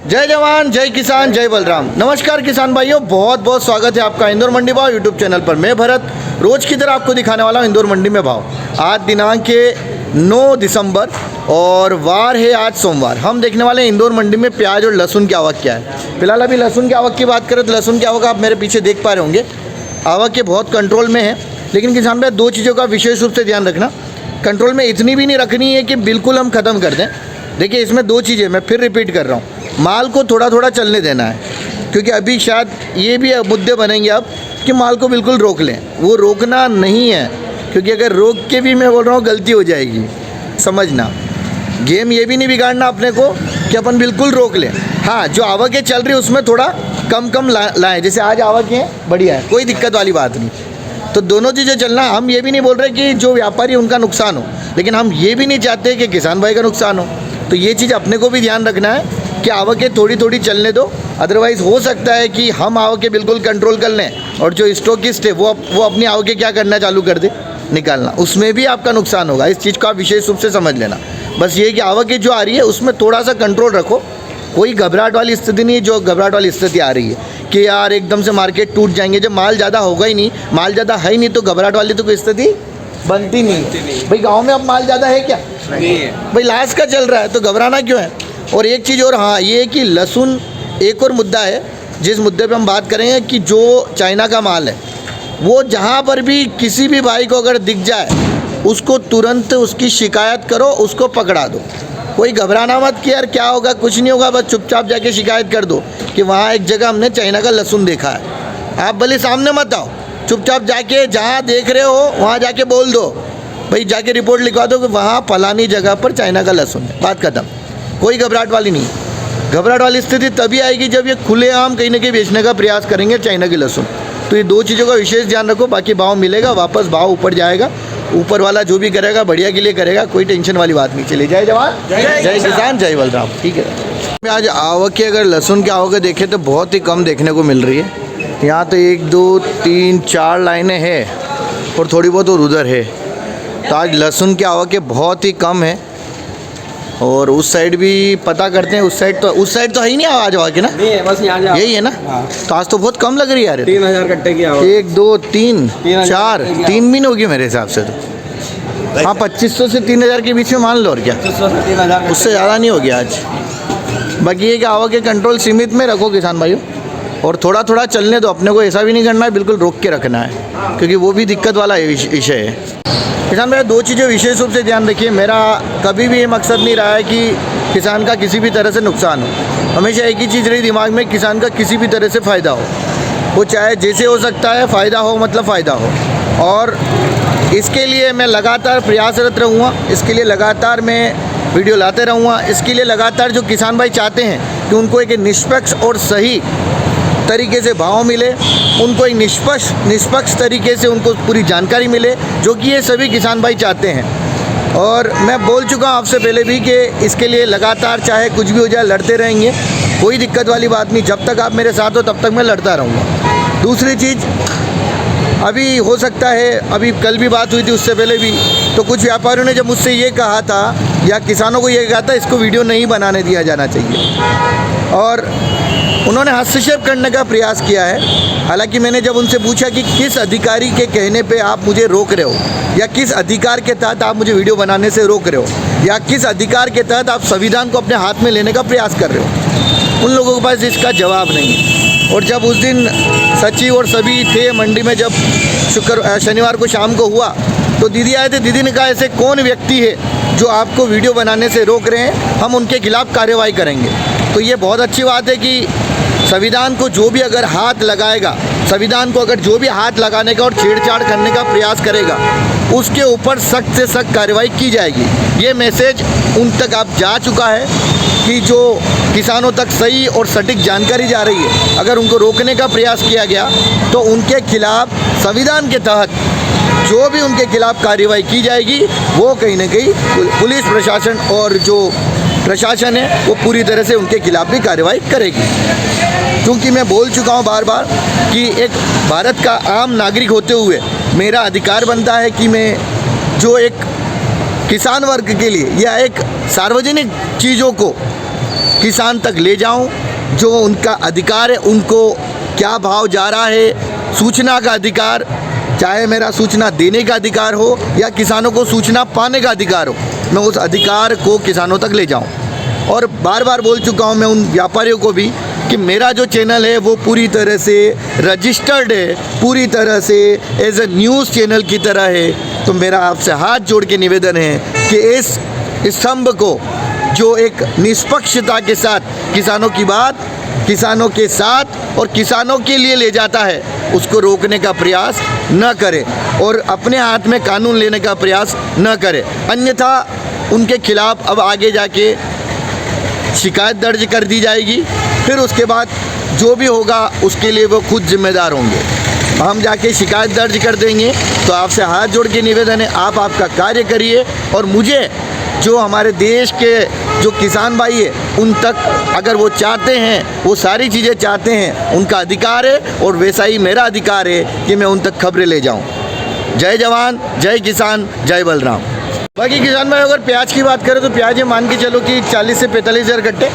जय जवान जय किसान जय बलराम। नमस्कार किसान भाइयों, बहुत बहुत स्वागत है आपका इंदौर मंडी भाव यूट्यूब चैनल पर। मैं भरत रोज की तरह आपको दिखाने वाला हूं इंदौर मंडी में भाव। आज दिनांक है 9 दिसंबर और वार है आज सोमवार। हम देखने वाले हैं इंदौर मंडी में प्याज और लहसुन की आवक क्या है। फिलहाल अभी लहसुन की आवक की बात करें तो लहसुन की आवक आप मेरे पीछे देख पा रहे होंगे, आवक के बहुत कंट्रोल में है। लेकिन किसान भाई दो चीज़ों का विशेष रूप से ध्यान रखना, कंट्रोल में इतनी भी नहीं रखनी है कि बिल्कुल हम ख़त्म कर दें। देखिए इसमें दो चीज़ें मैं फिर रिपीट कर रहा हूँ, माल को थोड़ा थोड़ा चलने देना है, क्योंकि अभी शायद ये भी मुद्दे बनेंगे अब कि माल को बिल्कुल रोक लें। वो रोकना नहीं है, क्योंकि अगर रोक के भी मैं बोल रहा हूँ गलती हो जाएगी। समझना, गेम ये भी नहीं बिगाड़ना अपने को कि अपन बिल्कुल रोक लें। हाँ, जो आवकें चल रही है उसमें थोड़ा कम लाएँ। जैसे आज आवकें बढ़िया है, कोई दिक्कत वाली बात नहीं, तो दोनों चीज़ें चलना। हम ये भी नहीं बोल रहे कि जो व्यापारी उनका नुकसान हो, लेकिन हम ये भी नहीं चाहते कि किसान भाई का नुकसान हो। तो ये चीज़ अपने को भी ध्यान रखना है कि आवकें थोड़ी थोड़ी चलने दो। अदरवाइज़ हो सकता है कि हम आवकें बिल्कुल कंट्रोल कर लें और जो स्टॉकिस्ट है वो अपनी आवकें क्या करना चालू कर दे, निकालना, उसमें भी आपका नुकसान होगा। इस चीज़ को आप विशेष रूप से समझ लेना। बस ये कि आवकें जो आ रही है उसमें थोड़ा सा कंट्रोल रखो। कोई घबराहट वाली स्थिति नहीं, जो घबराहट वाली स्थिति आ रही है कि यार एकदम से मार्केट टूट जाएंगे। जब माल ज़्यादा होगा ही नहीं, माल ज़्यादा है ही नहीं, तो घबराहट वाली तो कोई स्थिति बनती नहीं। भाई गांव में अब माल ज़्यादा है क्या? नहीं है भाई, लास्ट का चल रहा है, तो घबराना क्यों है। और एक चीज़ और, हाँ, ये कि लहसुन एक और मुद्दा है जिस मुद्दे पे हम बात करेंगे कि जो चाइना का माल है वो जहाँ पर भी किसी भी भाई को अगर दिख जाए उसको तुरंत उसकी शिकायत करो, उसको पकड़ा दो। कोई घबराना मत कि यार क्या होगा, कुछ नहीं होगा, बस चुपचाप जाके शिकायत कर दो कि वहाँ एक जगह हमने चाइना का लहसुन देखा है। आप भले सामने मत आओ, चुपचाप जाके जहाँ देख रहे हो वहाँ जाके बोल दो, भाई जाके रिपोर्ट लिखवा दो कि वहाँ फलानी जगह पर चाइना का लहसुन है। बात खत्म। कोई घबराहट वाली नहीं। घबराहट वाली स्थिति तभी आएगी जब ये खुलेआम कहीं ना कहीं बेचने का प्रयास करेंगे चाइना की लहसुन। तो ये दो चीज़ों का विशेष ध्यान रखो। बाकी भाव मिलेगा, वापस भाव ऊपर जाएगा। ऊपर वाला जो भी करेगा बढ़िया के लिए करेगा, कोई टेंशन वाली बात नहीं। चलिए, जय जवान जय किसान जय बलराम। ठीक है, आज आवक अगर लहसुन की आवक देखें तो बहुत ही कम देखने को मिल रही है। यहाँ तो 1 2 3 4 लाइनें हैं और थोड़ी बहुत और उधर है। तो आज लहसुन की आवक बहुत ही कम है। और उस साइड भी पता करते हैं, उस साइड तो है ही नहीं आज आवाज़ ना, नहीं है, बस यहाँ यही है ना। तो आज तो बहुत कम लग रही है यार। 3000 कट्टे की आवक। 1 2 3 4 3 भी नहीं होगी मेरे हिसाब से तो। हाँ, 2500 से 3000 के बीच में मान लो, और क्या 2500 से 3000, उससे ज़्यादा नहीं होगी आज। बाकी ये कि आवक के कंट्रोल सीमित में रखो किसान भाइयों, और थोड़ा थोड़ा चलने दो। अपने को ऐसा भी नहीं करना है बिल्कुल रोक के रखना है, क्योंकि वो भी दिक्कत वाला विषय है। किसान भाई दो चीज़ें विशेष रूप से ध्यान रखिए। मेरा कभी भी ये मकसद नहीं रहा है कि किसान का किसी भी तरह से नुकसान हो। हमेशा एक ही चीज़ रही दिमाग में, किसान का किसी भी तरह से फ़ायदा हो। वो चाहे जैसे हो सकता है, फ़ायदा हो मतलब फ़ायदा हो। और इसके लिए मैं लगातार प्रयासरत रहूँगा, इसके लिए लगातार मैं वीडियो लाते रहूँगा। इसके लिए लगातार जो किसान भाई चाहते हैं कि उनको एक निष्पक्ष और सही तरीके से भाव मिले, उनको एक निष्पक्ष तरीके से उनको पूरी जानकारी मिले, जो कि ये सभी किसान भाई चाहते हैं। और मैं बोल चुका हूँ आपसे पहले भी कि इसके लिए लगातार चाहे कुछ भी हो जाए लड़ते रहेंगे, कोई दिक्कत वाली बात नहीं। जब तक आप मेरे साथ हो तब तक मैं लड़ता रहूँगा। दूसरी चीज़, अभी हो सकता है, अभी कल भी बात हुई थी, उससे पहले भी, तो कुछ व्यापारियों ने जब मुझसे ये कहा था या किसानों को ये कहा था इसको वीडियो नहीं बनाने दिया जाना चाहिए, और उन्होंने हस्तक्षेप करने का प्रयास किया है। हालांकि मैंने जब उनसे पूछा कि किस अधिकारी के कहने पे आप मुझे रोक रहे हो, या किस अधिकार के तहत आप मुझे वीडियो बनाने से रोक रहे हो, या किस अधिकार के तहत आप संविधान को अपने हाथ में लेने का प्रयास कर रहे हो, उन लोगों के पास इसका जवाब नहीं है। और जब उस दिन सचिव और सभी थे मंडी में, जब शनिवार को शाम को हुआ, तो दीदी आए थे। दीदी ने कहा ऐसे कौन व्यक्ति है जो आपको वीडियो बनाने से रोक रहे हैं, हम उनके खिलाफ़ कार्रवाई करेंगे। तो ये बहुत अच्छी बात है कि संविधान को जो भी अगर हाथ लगाएगा, संविधान को अगर जो भी हाथ लगाने का और छेड़छाड़ करने का प्रयास करेगा, उसके ऊपर सख्त से सख्त कार्रवाई की जाएगी। ये मैसेज उन तक अब जा चुका है कि जो किसानों तक सही और सटीक जानकारी जा रही है, अगर उनको रोकने का प्रयास किया गया तो उनके खिलाफ़ संविधान के तहत जो भी उनके खिलाफ़ कार्रवाई की जाएगी, वो कहीं ना कहीं पुलिस प्रशासन और जो प्रशासन है वो पूरी तरह से उनके खिलाफ़ भी कार्रवाई करेगी। क्योंकि मैं बोल चुका हूँ बार बार कि एक भारत का आम नागरिक होते हुए मेरा अधिकार बनता है कि मैं जो एक किसान वर्ग के लिए या एक सार्वजनिक चीज़ों को किसान तक ले जाऊं। जो उनका अधिकार है, उनको क्या भाव जा रहा है, सूचना का अधिकार, चाहे मेरा सूचना देने का अधिकार हो या किसानों को सूचना पाने का अधिकार हो, मैं उस अधिकार को किसानों तक ले जाऊं। और बार बार बोल चुका हूं मैं उन व्यापारियों को भी कि मेरा जो चैनल है वो पूरी तरह से रजिस्टर्ड है, पूरी तरह से एज ए न्यूज़ चैनल की तरह है। तो मेरा आपसे हाथ जोड़ के निवेदन है कि इस स्तंभ को जो एक निष्पक्षता के साथ किसानों की बात किसानों के साथ और किसानों के लिए ले जाता है, उसको रोकने का प्रयास न करे और अपने हाथ में कानून लेने का प्रयास न करे। अन्यथा उनके खिलाफ अब आगे जाके शिकायत दर्ज कर दी जाएगी। फिर उसके बाद जो भी होगा उसके लिए वो खुद जिम्मेदार होंगे। हम जाके शिकायत दर्ज कर देंगे। तो आपसे हाथ जोड़ के निवेदन है, आप आपका कार्य करिए और मुझे जो हमारे देश के जो किसान भाई है उन तक अगर वो चाहते हैं, वो सारी चीज़ें चाहते हैं, उनका अधिकार है और वैसा ही मेरा अधिकार है कि मैं उन तक खबरें ले जाऊं। जय जवान, जय किसान, जय बलराम। बाकी किसान भाई अगर प्याज की बात करें तो प्याज ये मान के चलो कि 40 से 45 हज़ार कट्टे